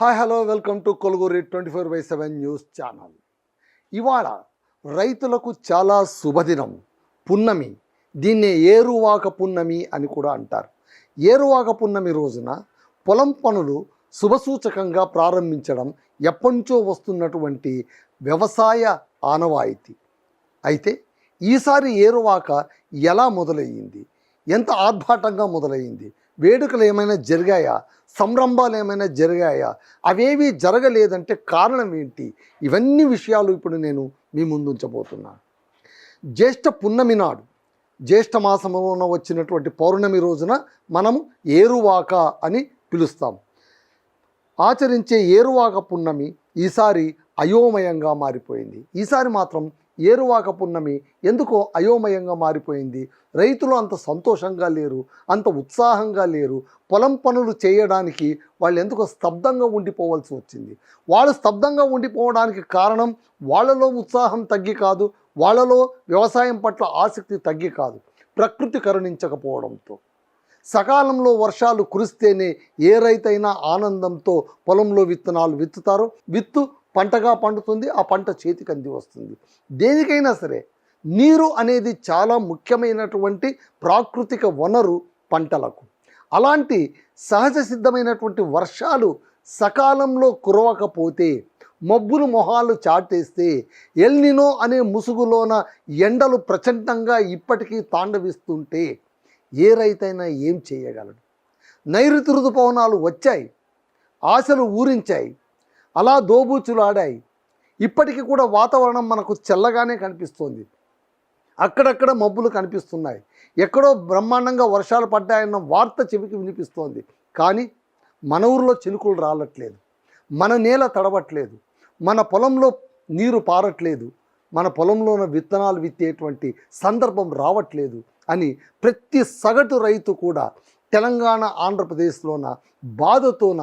Hi hello welcome to కొలుగురి 24/7 news channel. ఇవాళ రైతులకు చాలా శుభదినం, పున్నమి. దీన్నే ఏరువాక పున్నమి అని కూడా అంటారు. ఏరువాక పున్నమి రోజున పొలం పనులు శుభసూచకంగా ప్రారంభించడం ఎప్పటినుంచో వస్తున్నటువంటి వ్యవసాయ ఆనవాయితీ. అయితే ఈసారి ఏరువాక ఎలా మొదలయ్యింది, ఎంత ఆర్భాటంగా మొదలయ్యింది, వేడుకలు ఏమైనా జరిగాయా, సంరంభాలు ఏమైనా జరిగాయా, అవేవి జరగలేదంటే కారణం ఏంటి, ఇవన్నీ విషయాలు ఇప్పుడు నేను మీ ముందు ఉంచబోతున్నాను. జ్యేష్ఠ పున్నమి నాడు, జ్యేష్ఠ మాసంలో వచ్చినటువంటి పౌర్ణమి రోజున మనము ఏరువాక అని పిలుస్తాం. ఆచరించే ఏరువాక పున్నమి ఈసారి అయోమయంగా మారిపోయింది. ఈసారి మాత్రం ఏరువాక పున్నమి ఎందుకో అయోమయంగా మారిపోయింది. రైతులు అంత సంతోషంగా లేరు, అంత ఉత్సాహంగా లేరు. పొలం పనులు చేయడానికి వాళ్ళు ఎందుకో స్తబ్దంగా ఉండిపోవాల్సి వచ్చింది. వాళ్ళు స్తబ్దంగా ఉండిపోవడానికి కారణం వాళ్ళలో ఉత్సాహం తగ్గి కాదు, వాళ్ళలో వ్యవసాయం పట్ల ఆసక్తి తగ్గి కాదు, ప్రకృతి కరుణించకపోవడంతో. సకాలంలో వర్షాలు కురిస్తేనే ఏ రైతైనా ఆనందంతో పొలంలో విత్తనాలు విత్తుతారు, విత్తు పంటగా పండుతుంది, ఆ పంట చేతికి అంది వస్తుంది. దేనికైనా సరే నీరు అనేది చాలా ముఖ్యమైనటువంటి ప్రాకృతిక వనరు పంటలకు. అలాంటి సహజ సిద్ధమైనటువంటి వర్షాలు సకాలంలో కురవకపోతే, మబ్బులు మొహాలు చాటేస్తే, ఎల్నినో అనే ముసుగులోన ఎండలు ప్రచండంగా ఇప్పటికీ తాండవిస్తుంటే ఏ రైతైనా ఏం చేయగలడు? నైరుతి ఋతుపవనాలు వచ్చాయి, ఆశలు ఊరించాయి, అలా దోబూచులాడాయి. ఇప్పటికీ కూడా వాతావరణం మనకు చల్లగానే కనిపిస్తోంది. అక్కడక్కడ మబ్బులు కనిపిస్తున్నాయి, ఎక్కడో బ్రహ్మాండంగా వర్షాలు పడ్డాయన్న వార్త చెవికి వినిపిస్తోంది. కానీ మన ఊరిలో చినుకులు రాలట్లేదు, మన నేల తడవట్లేదు, మన పొలంలో నీరు పారట్లేదు, మన పొలంలోన విత్తనాలు విత్తేటువంటి సందర్భం రావట్లేదు అని ప్రతి సగటు రైతు కూడా తెలంగాణ ఆంధ్రప్రదేశ్లోన బాధతోన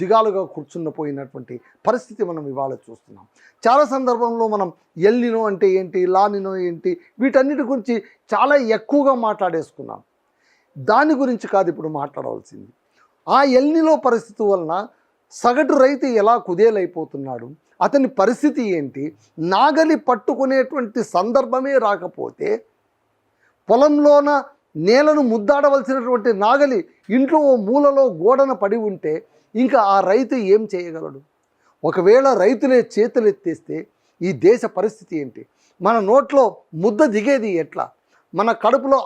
దిగాలుగా కూర్చున్నపోయినటువంటి పరిస్థితి మనం ఇవాళ చూస్తున్నాం. చాలా సందర్భంలో మనం ఎల్నినో అంటే ఏంటి, లానినో ఏంటి, వీటన్నిటి గురించి చాలా ఎక్కువగా మాట్లాడేసుకున్నాం. దాని గురించి కాదు ఇప్పుడు మాట్లాడవలసింది. ఆ ఎల్నినో పరిస్థితి వలన సగటు రైతు ఎలా కుదేలైపోతున్నాడు, అతని పరిస్థితి ఏంటి, నాగలి పట్టుకునేటువంటి సందర్భమే రాకపోతే, పొలంలోన నేలను ముద్దాడవలసినటువంటి నాగలి ఇంట్లో ఓ మూలలో గోడన పడి ఉంటే ఇంకా ఆ రైతు ఏం చేయగలడు? ఒకవేళ రైతులే చేతులెత్తేస్తే ఈ దేశ పరిస్థితి ఏంటి? మన నోట్లో ముద్ద దిగేది ఎట్లా, మన కడుపులో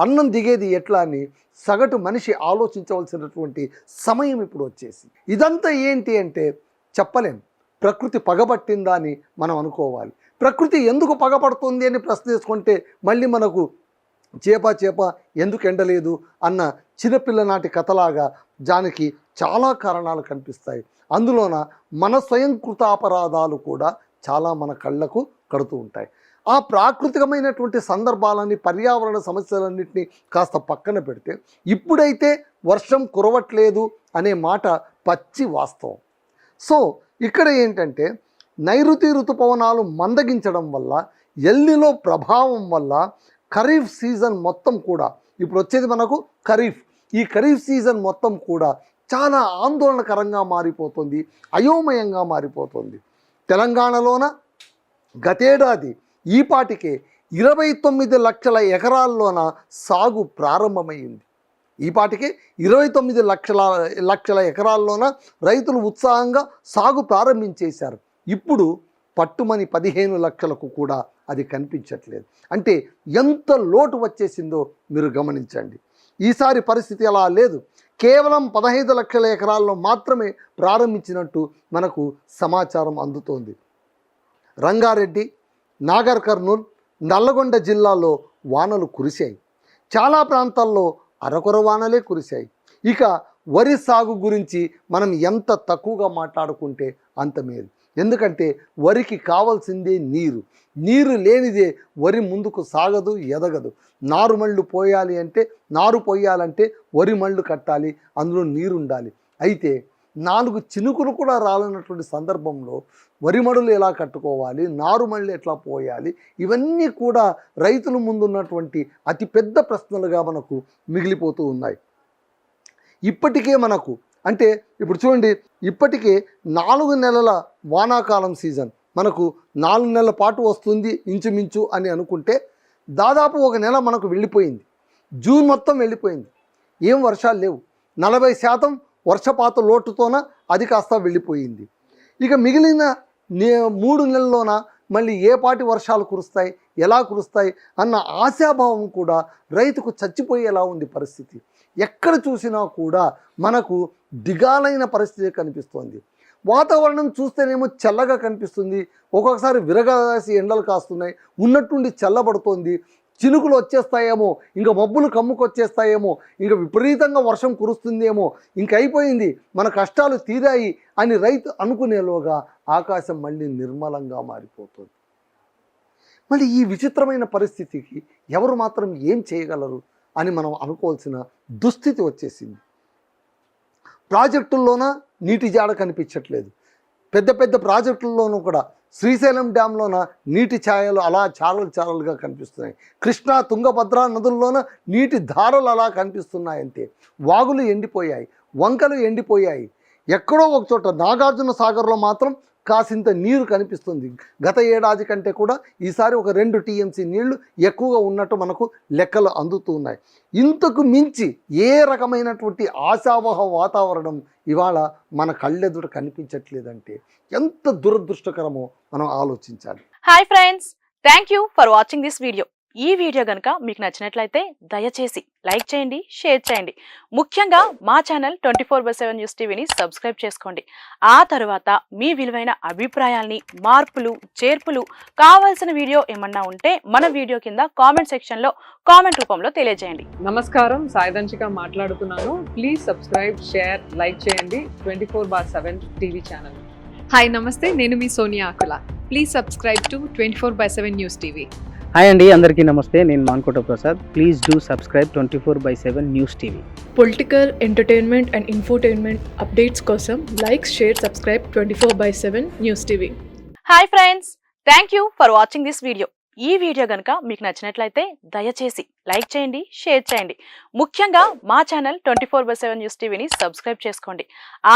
అన్నం దిగేది ఎట్లా అని సగటు మనిషి ఆలోచించవలసినటువంటి సమయం ఇప్పుడు వచ్చేసి. ఇదంతా ఏంటి అంటే చెప్పలేం. ప్రకృతి పగబట్టిందా అని మనం అనుకోవాలి. ప్రకృతి ఎందుకు పగపడుతుంది అని ప్రశ్న చేసుకుంటే మళ్ళీ మనకు చేప ఎందుకు ఎండలేదు అన్న చిన్నపిల్ల నాటి కథలాగా దానికి చాలా కారణాలు కనిపిస్తాయి. అందులోన మన స్వయంకృత అపరాధాలు కూడా చాలా మన కళ్ళకు కడుతూ ఉంటాయి. ఆ ప్రాకృతికమైనటువంటి సందర్భాలని, పర్యావరణ సమస్యలన్నింటినీ కాస్త పక్కన పెడితే ఇప్పుడైతే వర్షం కురవట్లేదు అనే మాట పచ్చి వాస్తవం. సో ఇక్కడ ఏంటంటే నైరుతి ఋతుపవనాలు మందగించడం వల్ల, ఎల్నినో ప్రభావం వల్ల ఖరీఫ్ సీజన్ మొత్తం కూడా, ఇప్పుడు వచ్చేది మనకు ఖరీఫ్, ఈ ఖరీఫ్ సీజన్ మొత్తం కూడా చాలా ఆందోళనకరంగా మారిపోతుంది, అయోమయంగా మారిపోతుంది. తెలంగాణలోన గతేడాది ఈపాటికే 29 లక్షల ఎకరాల్లోన సాగు ప్రారంభమైంది. ఈపాటికే 29 లక్షల ఎకరాల్లోన రైతులు ఉత్సాహంగా సాగు ప్రారంభించేశారు. ఇప్పుడు పట్టుమని 15 లక్షలకు కూడా అది కనిపించట్లేదు. అంటే ఎంత లోటు వచ్చేసిందో మీరు గమనించండి. ఈసారి పరిస్థితి అలా లేదు. కేవలం 15 లక్షల ఎకరాల్లో మాత్రమే ప్రారంభించినట్టు మనకు సమాచారం అందుతోంది. రంగారెడ్డి, నాగర్ కర్నూల్, నల్లగొండ జిల్లాలో వానలు కురిశాయి. చాలా ప్రాంతాల్లో అరకొర వానలే కురిశాయి. ఇక వరి సాగు గురించి మనం ఎంత తక్కువగా మాట్లాడుకుంటే అంత మేలు. ఎందుకంటే వరికి కావాల్సిందే నీరు. నీరు లేనిదే వరి ముందుకు సాగదు, ఎదగదు. నారు పోయాలంటే వరి మళ్ళు కట్టాలి, అందులో నీరు ఉండాలి. అయితే 4 చినుకులు కూడా రాలన్నటువంటి సందర్భంలో వరి మడులు ఎలా కట్టుకోవాలి, నారుమళ్ళు ఎట్లా పోయాలి, ఇవన్నీ కూడా రైతుల ముందున్నటువంటి అతిపెద్ద ప్రశ్నలుగా మనకు మిగిలిపోతూ ఉన్నాయి. ఇప్పటికే మనకు అంటే ఇప్పుడు చూడండి, ఇప్పటికే 4 నెలల వానాకాలం సీజన్ మనకు 4 నెలల పాటు వస్తుంది ఇంచుమించు అని అనుకుంటే, దాదాపు 1 నెల మనకు వెళ్ళిపోయింది. జూన్ మొత్తం వెళ్ళిపోయింది, ఏం వర్షాలు లేవు. 40% వర్షపాత లోటుతోన అది కాస్త వెళ్ళిపోయింది. ఇక మిగిలిన 3 నెలల్లోన మళ్ళీ ఏ పాటి వర్షాలు కురుస్తాయి, ఎలా కురుస్తాయి అన్న ఆశాభావం కూడా రైతుకు చచ్చిపోయేలా ఉంది పరిస్థితి. ఎక్కడ చూసినా కూడా మనకు దిగాలైన పరిస్థితి కనిపిస్తోంది. వాతావరణం చూస్తేనేమో చల్లగా కనిపిస్తుంది, ఒక్కొక్కసారి విరగాసి ఎండలు కాస్తున్నాయి, ఉన్నట్టుండి చల్లబడుతోంది. చినుకులు వచ్చేస్తాయేమో, ఇంకా మబ్బులు కమ్ముకొచ్చేస్తాయేమో, ఇంకా విపరీతంగా వర్షం కురుస్తుందేమో, ఇంక అయిపోయింది మన కష్టాలు తీరాయి అని రైతు అనుకునేలోగా ఆకాశం మళ్ళీ నిర్మలంగా మారిపోతుంది. మళ్ళీ ఈ విచిత్రమైన పరిస్థితికి ఎవరు మాత్రం ఏం చేయగలరు అని మనం అనుకోవాల్సిన దుస్థితి వచ్చేసింది. ప్రాజెక్టుల్లోన నీటి జాడ కనిపించట్లేదు. పెద్ద పెద్ద ప్రాజెక్టుల్లోనూ కూడా శ్రీశైలం డ్యాంలోన నీటి ఛాయలు అలా చారలుగా కనిపిస్తున్నాయి. కృష్ణా తుంగభద్ర నదుల్లోన నీటి ధారలు అలా కనిపిస్తున్నాయంతే. వాగులు ఎండిపోయాయి, వంకలు ఎండిపోయాయి. ఎక్కడో ఒక చోట నాగార్జున సాగర్లో మాత్రం కాసింత నీరు కనిపిస్తుంది. గత ఏడాది కంటే కూడా ఈసారి ఒక 2 TMC నీళ్లు ఎక్కువగా ఉన్నట్టు మనకు లెక్కలు అందుతున్నాయి. ఇంతకు మించి ఏ రకమైనటువంటి ఆశావహ వాతావరణం ఇవాళ మన కళ్ళెదుట కనిపించట్లేదంటే ఎంత దురదృష్టకరమో మనం ఆలోచించాలి. Hi friends, thank you for watching this video. ఈ వీడియో కనుక మీకు నచ్చినట్లయితే దయచేసి లైక్ చేయండి, షేర్ చేయండి. ముఖ్యంగా మా ఛానల్ 24/7 న్యూస్ టీవీని సబ్స్క్రైబ్ చేసుకోండి. ఆ తర్వాత మీ విలువైన అభిప్రాయాల్ని, మార్పులు, చేర్పులు, కావాల్సిన వీడియో ఏమన్నా ఉంటే మన వీడియో కింద కామెంట్ సెక్షన్లో కామెంట్ రూపంలో తెలియజేయండి. నమస్కారం, సాయిదంచిక మాట్లాడుతున్నాను. ప్లీజ్ సబ్స్క్రైబ్, షేర్, లైక్ చేయండి 24/7 టీవీ ఛానల్. హాయ్ నమస్తే, నేను మీ Sonia Akula. Please subscribe to 24/7 news TV. Hi అండి, అందరికీ నమస్తే. నేను Mankota Prasad. Please do subscribe 24/7 news TV. Political, entertainment and infotainment updates కోసం like, share, subscribe 24/7 news TV. Hi friends, thank you for watching this video. ఈ video కనుక మీకు నచ్చినట్లయితే దయచేసి లైక్ చేయండి, షేర్ చేయండి. ముఖ్యంగా మా ఛానల్ 24/7 న్యూస్ టీవీని సబ్స్క్రైబ్ చేసుకోండి.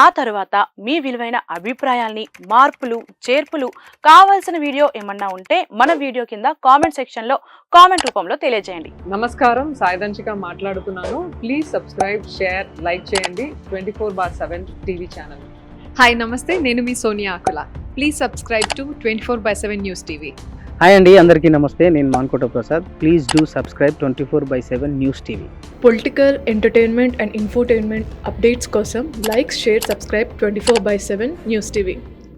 ఆ తర్వాత మీ విలువైన అభిప్రాయాల్ని, మార్పులు, చేర్పులు, కావాల్సిన వీడియో ఏమన్నా ఉంటే మన వీడియో కింద కామెంట్ సెక్షన్లో కామెంట్ రూపంలో తెలియజేయండి. నమస్కారం, సాయిదంచిక మాట్లాడుతున్నాను. ప్లీజ్ సబ్స్క్రైబ్, షేర్, లైక్ చేయండి 24/7 టీవీ ఛానల్. హాయ్ నమస్తే, నేను మీ Sonia Akula. Please subscribe to 24/7 news TV. Hi అండి, అందరికీ నమస్తే. నేను Mankota Prasad. Please do subscribe 24/7 news TV. Political, entertainment and infotainment updates కోసం like, share, subscribe 24/7 news TV.